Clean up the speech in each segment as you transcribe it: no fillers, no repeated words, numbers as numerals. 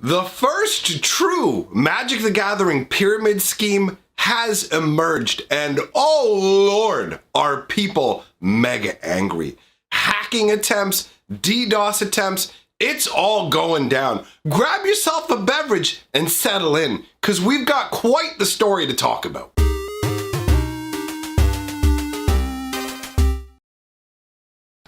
The first true Magic the Gathering pyramid scheme has emerged, and oh lord, are people mega angry. Hacking attempts, DDoS attempts, it's all going down. Grab yourself a beverage and settle in, because we've got quite the story to talk about.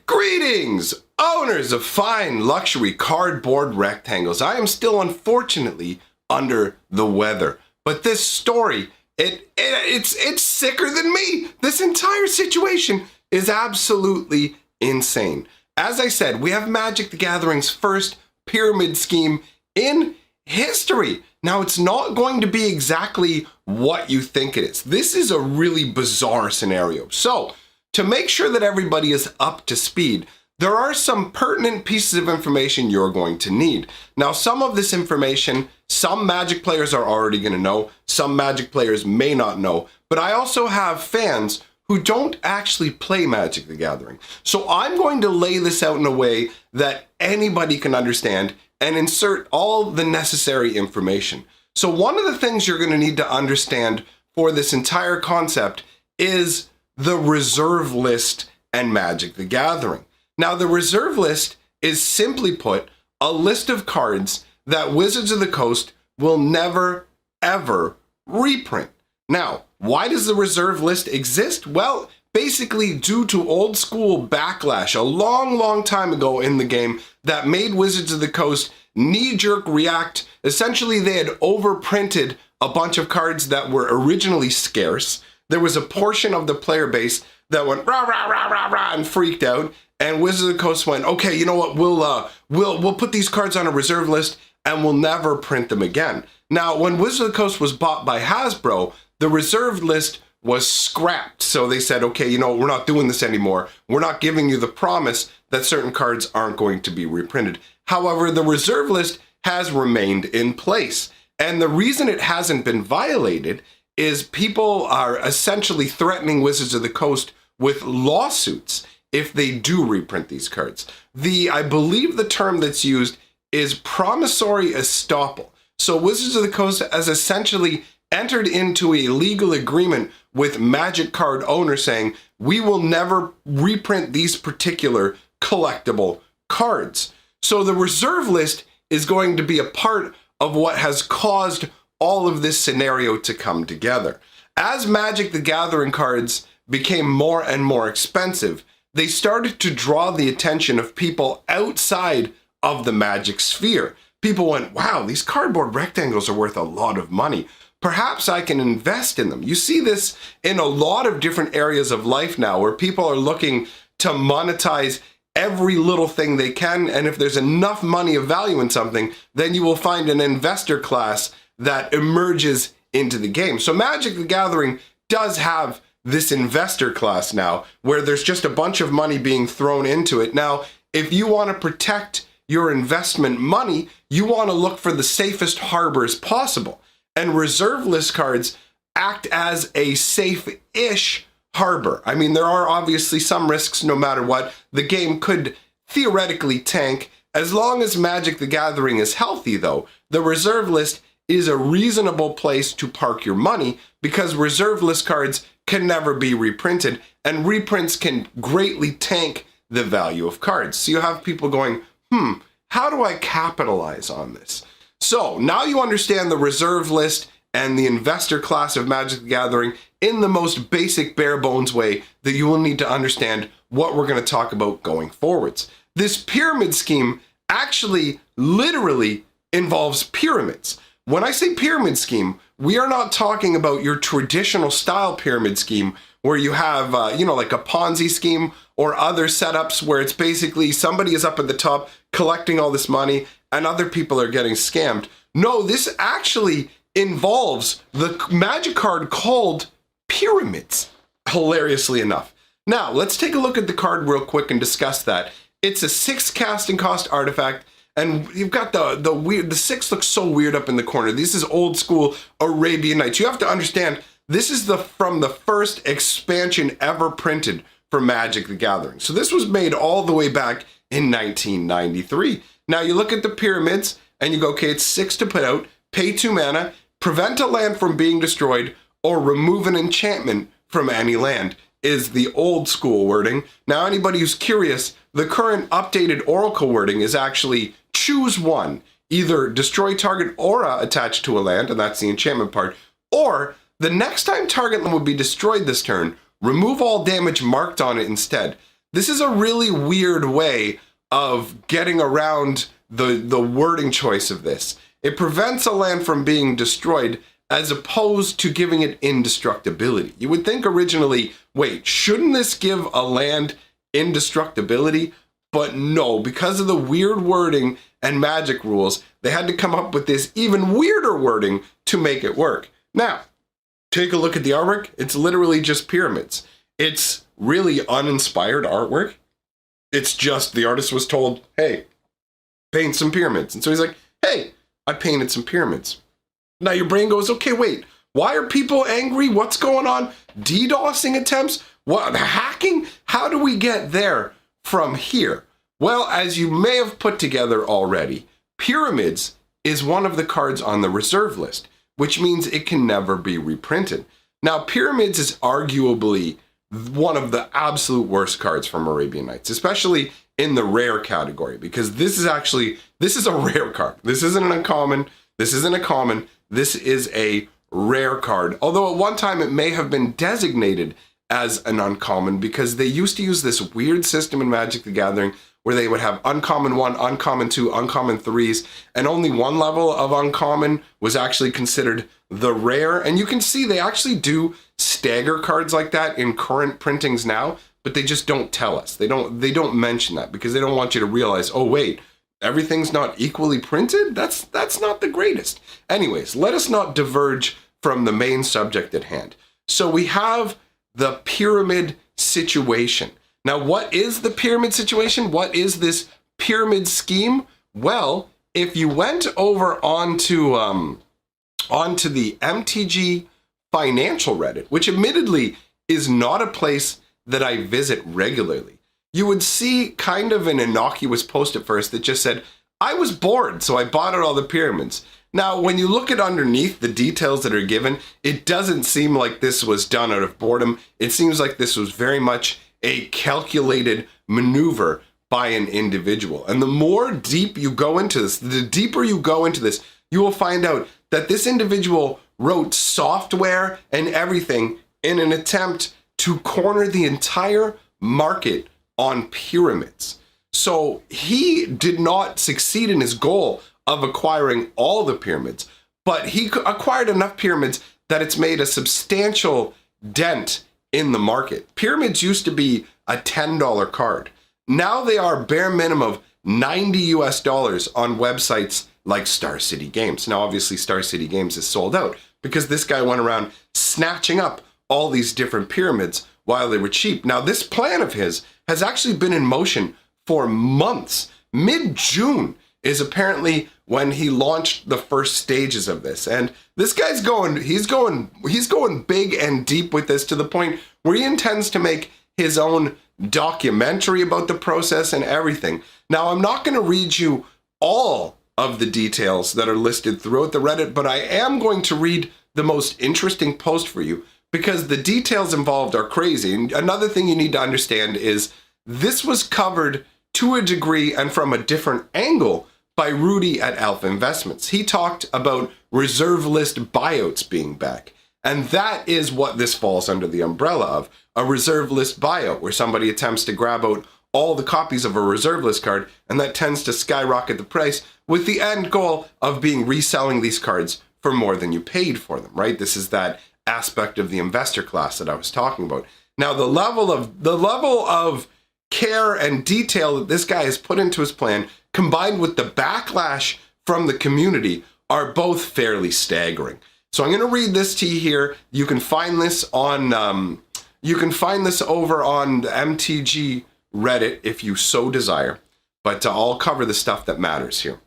Greetings, owners of fine luxury cardboard rectangles. I am still unfortunately under the weather, but this story, it's sicker than me. This entire situation is absolutely insane. As I said, we have Magic the Gathering's first pyramid scheme in history. Now, it's not going to be exactly what you think it is. This is a really bizarre scenario. So, to make sure that everybody is up to speed, there are some pertinent pieces of information you're going to need. Now, some of this information, some Magic players are already going to know, some Magic players may not know, but I also have fans who don't actually play Magic the Gathering. So I'm going to lay this out in a way that anybody can understand and insert all the necessary information. So one of the things you're going to need to understand for this entire concept is the reserve list and Magic the Gathering. Now, the reserve list is simply put a list of cards that Wizards of the Coast will never, ever reprint. Now, why does the reserve list exist? Well, basically due to old school backlash a long time ago in the game that made Wizards of the Coast knee-jerk react. Essentially, they had overprinted a bunch of cards that were originally scarce. There was a portion of the player base that went rah, rah, rah, rah, rah, and freaked out. And Wizards of the Coast went, okay, you know what, we'll put these cards on a reserve list and we'll never print them again. Now, when Wizards of the Coast was bought by Hasbro, the reserve list was scrapped. So they said, okay, you know, we're not doing this anymore. We're not giving you the promise that certain cards aren't going to be reprinted. However, the reserve list has remained in place. And the reason it hasn't been violated is people are essentially threatening Wizards of the Coast with lawsuits if they do reprint these cards. I believe the term that's used is promissory estoppel. So Wizards of the Coast has essentially entered into a legal agreement with Magic card owners saying, we will never reprint these particular collectible cards. So the reserve list is going to be a part of what has caused all of this scenario to come together. As Magic the Gathering cards became more and more expensive, they started to draw the attention of people outside of the Magic sphere. People went, wow, these cardboard rectangles are worth a lot of money. Perhaps I can invest in them. You see this in a lot of different areas of life now where people are looking to monetize every little thing they can. And if there's enough money of value in something, then you will find an investor class that emerges into the game. So Magic the Gathering does have this investor class now where there's just a bunch of money being thrown into it. Now, if you want to protect your investment money, you want to look for the safest harbors possible. And reserve list cards act as a safe-ish harbor. I mean, there are obviously some risks no matter what. The game could theoretically tank. As long as Magic the Gathering is healthy, though, the reserve list is a reasonable place to park your money because reserve list cards can never be reprinted, and reprints can greatly tank the value of cards. So you have people going, how do I capitalize on this? So now you understand the reserve list and the investor class of Magic the Gathering in the most basic bare bones way that you will need to understand what we're going to talk about going forwards. This pyramid scheme actually literally involves pyramids. When I say pyramid scheme, we are not talking about your traditional style pyramid scheme where you have, like a Ponzi scheme or other setups where it's basically somebody is up at the top collecting all this money and other people are getting scammed. No, this actually involves the Magic card called Pyramids, hilariously enough. Now, let's take a look at the card real quick and discuss that. It's a 6 casting cost artifact. And you've got the 6 looks so weird up in the corner. This is old school Arabian Nights. You have to understand, this is from the first expansion ever printed for Magic the Gathering. So this was made all the way back in 1993. Now you look at the pyramids, and you go, okay, it's 6 to put out, pay 2 mana, prevent a land from being destroyed, or remove an enchantment from any land is the old school wording. Now, anybody who's curious, the current updated Oracle wording is actually choose one. Either destroy target aura attached to a land, and that's the enchantment part, or the next time target land would be destroyed this turn, remove all damage marked on it instead. This is a really weird way of getting around the wording choice of this. It prevents a land from being destroyed as opposed to giving it indestructibility. You would think originally, wait, shouldn't this give a land indestructibility? But no, because of the weird wording and Magic rules, they had to come up with this even weirder wording to make it work. Now, take a look at the artwork. It's literally just pyramids. It's really uninspired artwork. It's just the artist was told, hey, paint some pyramids. And so he's like, hey, I painted some pyramids. Now your brain goes, okay, wait, why are people angry? What's going on? DDoSing attempts? What, hacking? How do we get there from here? Well, as you may have put together already, Pyramids is one of the cards on the reserve list, which means it can never be reprinted. Now, Pyramids is arguably one of the absolute worst cards from Arabian Nights, especially in the rare category, because this is a rare card. This isn't an uncommon. This isn't a common. This is a rare card. Although at one time it may have been designated as an uncommon because they used to use this weird system in Magic the Gathering where they would have uncommon 1, uncommon 2, uncommon 3s, and only one level of uncommon was actually considered the rare. And you can see they actually do stagger cards like that in current printings now, but they just don't tell us. They don't mention that because they don't want you to realize, oh wait, everything's not equally printed? That's not the greatest. Anyways, let us not diverge from the main subject at hand. So we have the pyramid situation. Now, what is the pyramid situation? What is this pyramid scheme? Well, if you went over onto the MTG Financial Reddit, which admittedly is not a place that I visit regularly, you would see kind of an innocuous post at first that just said, I was bored, so I bought out all the pyramids. Now, when you look at underneath the details that are given, it doesn't seem like this was done out of boredom. It seems like this was very much a calculated maneuver by an individual. And the more deep you go into this, the deeper you go into this, you will find out that this individual wrote software and everything in an attempt to corner the entire market on pyramids. So he did not succeed in his goal of acquiring all the pyramids, but he acquired enough pyramids that it's made a substantial dent in the market. Pyramids used to be a $10 card. Now they are bare minimum of $90 US on websites like Star City Games. Now, obviously, Star City Games is sold out because this guy went around snatching up all these different pyramids while they were cheap. Now, this plan of his has actually been in motion for months. Mid-June is apparently when he launched the first stages of this. And this guy's he's going big and deep with this to the point where he intends to make his own documentary about the process and everything. Now, I'm not going to read you all of the details that are listed throughout the Reddit, but I am going to read the most interesting post for you because the details involved are crazy. And another thing you need to understand is this was covered to a degree and from a different angle by Rudy at Alpha Investments. He talked about reserve list buyouts being back. And that is what this falls under the umbrella of, a reserve list buyout, where somebody attempts to grab out all the copies of a reserve list card, and that tends to skyrocket the price with the end goal of reselling these cards for more than you paid for them, right? This is that aspect of the investor class that I was talking about. Now, the level of care and detail that this guy has put into his plan, combined with the backlash from the community, are both fairly staggering. So I'm going to read this to you here. You can find this over on the MTG Reddit if you so desire, but I'll cover the stuff that matters here.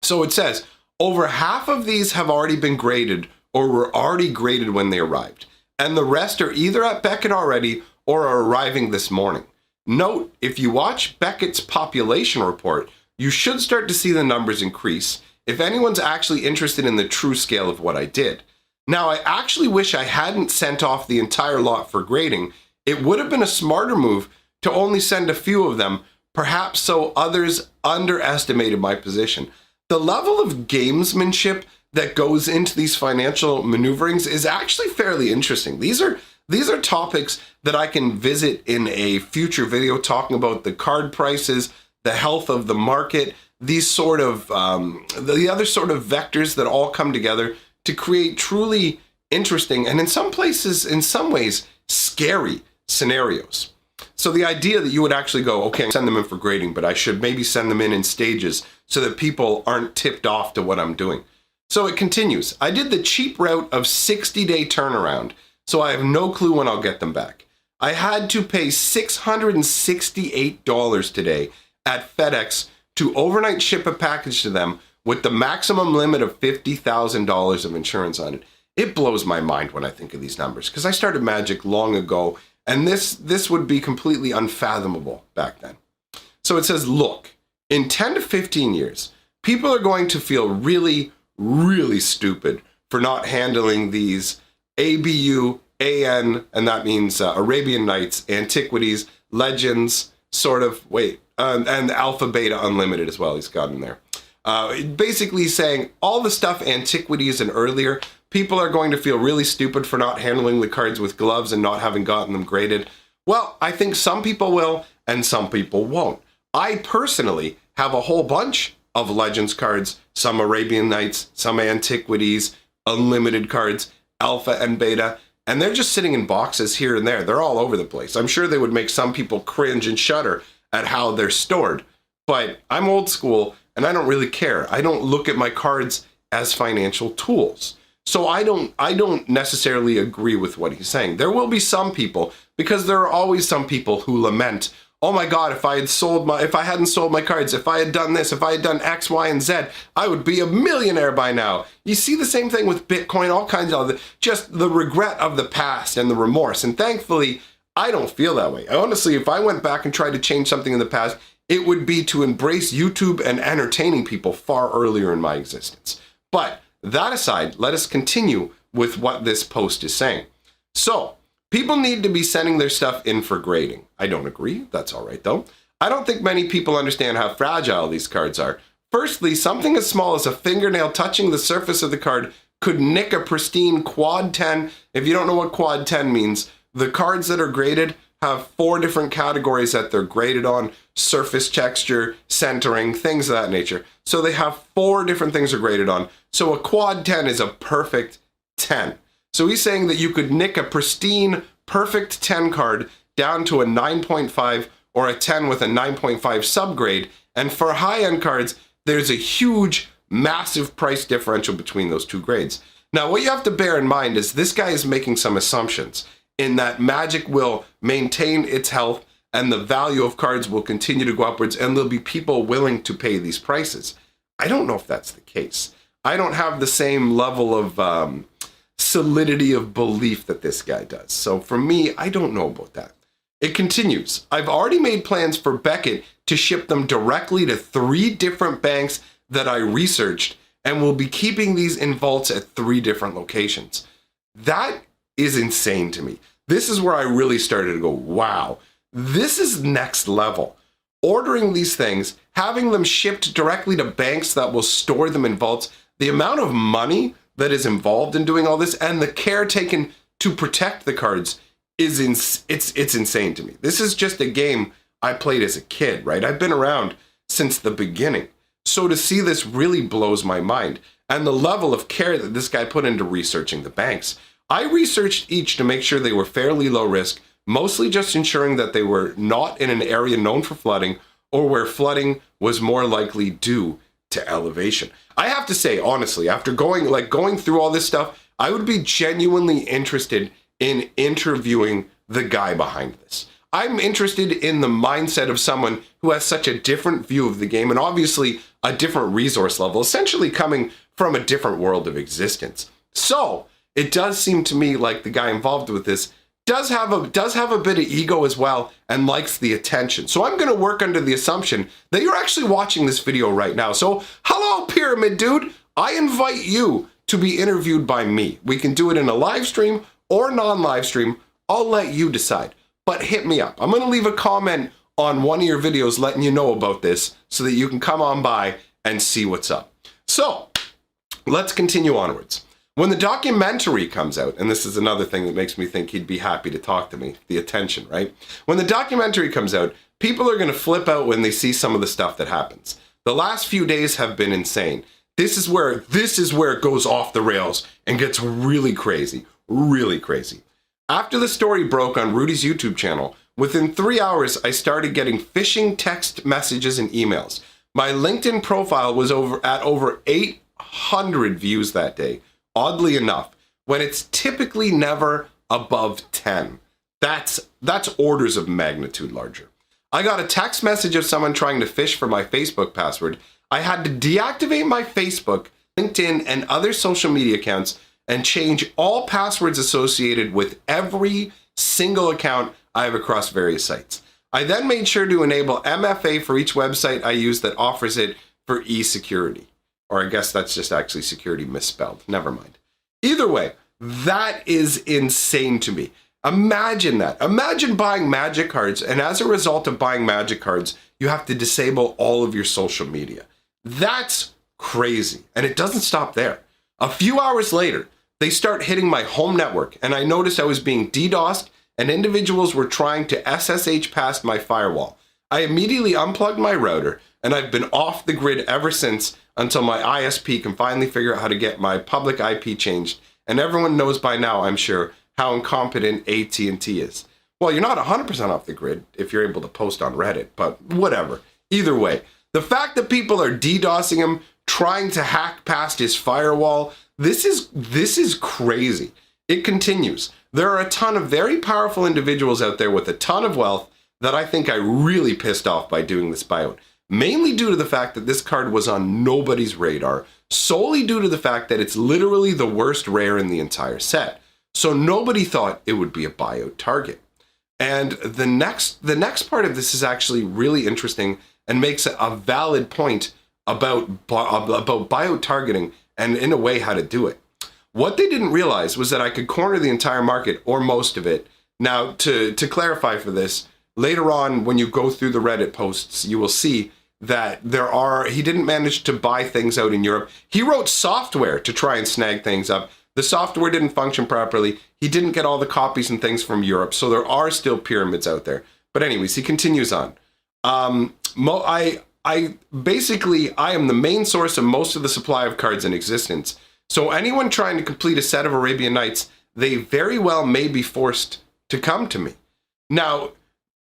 So it says, over half of these have already been graded or were already graded when they arrived, and the rest are either at Beckett already or are arriving this morning. Note, if you watch Beckett's population report, you should start to see the numbers increase, if anyone's actually interested in the true scale of what I did. Now, I actually wish I hadn't sent off the entire lot for grading. It would have been a smarter move to only send a few of them, perhaps so others underestimated my position. The level of gamesmanship that goes into these financial maneuverings is actually fairly interesting. These are topics that I can visit in a future video, talking about the card prices, the health of the market, these sort of the other sort of vectors that all come together to create truly interesting and in some places, in some ways, scary scenarios. So the idea that you would actually go, okay, send them in for grading, but I should maybe send them in stages so that people aren't tipped off to what I'm doing. So it continues. I did the cheap route of 60-day turnaround, so I have no clue when I'll get them back. I had to pay $668 today at FedEx to overnight ship a package to them with the maximum limit of $50,000 of insurance on it. It blows my mind when I think of these numbers, because I started Magic long ago, and this would be completely unfathomable back then. So it says, look, in 10 to 15 years, people are going to feel really, really stupid for not handling these ABU, AN, and that means Arabian Nights, Antiquities, Legends, and Alpha Beta Unlimited as well, he's got in there. Basically saying all the stuff Antiquities and earlier, people are going to feel really stupid for not handling the cards with gloves and not having gotten them graded. Well, I think some people will and some people won't. I personally have a whole bunch of Legends cards, some Arabian Nights, some Antiquities, Unlimited cards, Alpha and Beta, and they're just sitting in boxes here and there. They're all over the place. I'm sure they would make some people cringe and shudder at how they're stored, but I'm old school and I don't really care. I don't look at my cards as financial tools. So I don't necessarily agree with what he's saying. There will be some people, because there are always some people who lament, oh my God, if I hadn't sold my cards, if I had done this, if I had done X, Y, and Z, I would be a millionaire by now. You see the same thing with Bitcoin, all kinds of just the regret of the past and the remorse. And thankfully, I don't feel that way. Honestly, if I went back and tried to change something in the past, it would be to embrace YouTube and entertaining people far earlier in my existence. But that aside, let us continue with what this post is saying. So, people need to be sending their stuff in for grading. I don't agree. That's all right, though. I don't think many people understand how fragile these cards are. Firstly, something as small as a fingernail touching the surface of the card could nick a pristine quad 10. If you don't know what quad 10 means, the cards that are graded have 4 different categories that they're graded on: surface texture, centering, things of that nature. So they have 4 different things they're graded on. So a quad 10 is a perfect 10. So he's saying that you could nick a pristine, perfect 10 card down to a 9.5 or a 10 with a 9.5 subgrade. And for high-end cards, there's a huge, massive price differential between those 2 grades. Now, what you have to bear in mind is this guy is making some assumptions in that Magic will maintain its health and the value of cards will continue to go upwards and there'll be people willing to pay these prices. I don't know if that's the case. I don't have the same level of solidity of belief that this guy does. So for me, I don't know about that. It continues. I've already made plans for Beckett to ship them directly to 3 different banks that I researched and will be keeping these in vaults at 3 different locations. That is insane to me. This is where I really started to go, wow, this is next level. Ordering these things, having them shipped directly to banks that will store them in vaults, the amount of money that is involved in doing all this and the care taken to protect the cards is it's insane to me. This is just a game I played as a kid, right? I've been around since the beginning. So to see this really blows my mind. And the level of care that this guy put into researching the banks. I researched each to make sure they were fairly low risk, mostly just ensuring that they were not in an area known for flooding or where flooding was more likely due to elevation. I have to say, honestly, after going through all this stuff, I would be genuinely interested in interviewing the guy behind this. I'm interested in the mindset of someone who has such a different view of the game and obviously a different resource level, essentially coming from a different world of existence. So it does seem to me like the guy involved with this does have a bit of ego as well and likes the attention. So I'm going to work under the assumption that you're actually watching this video right now. So hello, Pyramid Dude. I invite you to be interviewed by me. We can do it in a live stream or non-live stream. I'll let you decide, but hit me up. I'm going to leave a comment on one of your videos letting you know about this so that you can come on by and see what's up. So let's continue onwards. When the documentary comes out, and this is another thing that makes me think he'd be happy to talk to me, the attention, right? When the documentary comes out, people are going to flip out when they see some of the stuff that happens. The last few days have been insane. This is where it goes off the rails and gets really crazy, really crazy. After the story broke on Rudy's YouTube channel, within 3 hours, I started getting phishing text messages and emails. My LinkedIn profile was at over 800 views that day. Oddly enough, when it's typically never above 10. That's orders of magnitude larger. I got a text message of someone trying to phish for my Facebook password. I had to deactivate my Facebook, LinkedIn, and other social media accounts and change all passwords associated with every single account I have across various sites. I then made sure to enable MFA for each website I use that offers it for e-security. Or I guess that's just actually security misspelled. Never mind. Either way, that is insane to me. Imagine that. Imagine buying Magic cards, and as a result of buying Magic cards, you have to disable all of your social media. That's crazy. And it doesn't stop there. A few hours later, they start hitting my home network, and I noticed I was being DDoSed, and individuals were trying to SSH past my firewall. I immediately unplugged my router, and I've been off the grid ever since until my ISP can finally figure out how to get my public IP changed. And everyone knows by now, I'm sure, how incompetent AT&T is. Well, you're not 100% off the grid if you're able to post on Reddit, but whatever. Either way, the fact that people are DDoSing him, trying to hack past his firewall, this is crazy. It continues. There are a ton of very powerful individuals out there with a ton of wealth that I think I really pissed off by doing this buyout. Mainly due to the fact that this card was on nobody's radar, solely due to the fact that it's literally the worst rare in the entire set. So nobody thought it would be a buyout target. And the next part of this is actually really interesting and makes a valid point about buyout targeting and in a way how to do it. What they didn't realize was that I could corner the entire market or most of it. Now, to clarify for this, later on, when you go through the Reddit posts, you will see that he didn't manage to buy things out in Europe. He wrote software to try and snag things up. The software didn't function properly. He didn't get all the copies and things from Europe. So there are still pyramids out there. But anyways, he continues on. I am the main source of most of the supply of cards in existence. So anyone trying to complete a set of Arabian Nights, they very well may be forced to come to me. Now,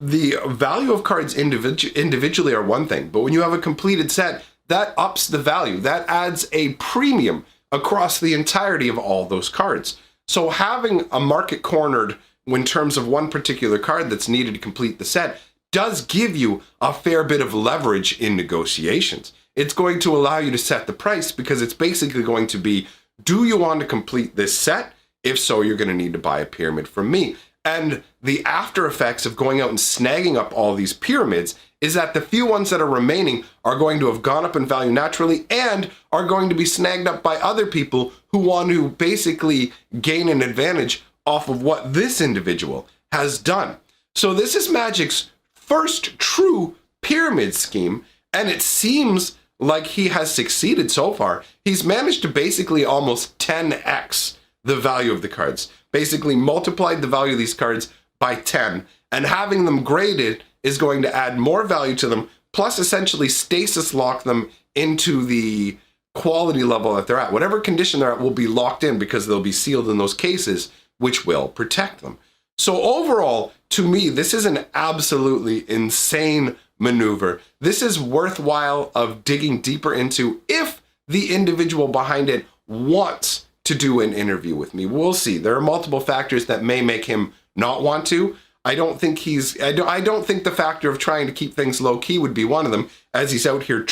the value of cards individually are one thing, but when you have a completed set, that ups the value. That adds a premium across the entirety of all those cards. So having a market cornered in terms of one particular card that's needed to complete the set does give you a fair bit of leverage in negotiations. It's going to allow you to set the price because it's basically going to be, do you want to complete this set? If so, you're going to need to buy a pyramid from me. And the after effects of going out and snagging up all these pyramids is that the few ones that are remaining are going to have gone up in value naturally and are going to be snagged up by other people who want to basically gain an advantage off of what this individual has done. So this is Magic's first true pyramid scheme, and it seems like he has succeeded so far. He's managed to basically almost 10x the value of the cards. Basically multiplied the value of these cards by 10, and having them graded is going to add more value to them, plus essentially stasis lock them into the quality level that they're at. Whatever condition they're at will be locked in because they'll be sealed in those cases, which will protect them. So overall, to me, this is an absolutely insane maneuver. This is worthwhile of digging deeper into if the individual behind it wants to do an interview with me. We'll see. There are multiple factors that may make him not want to. I don't think the factor of trying to keep things low key would be one of them, as he's out here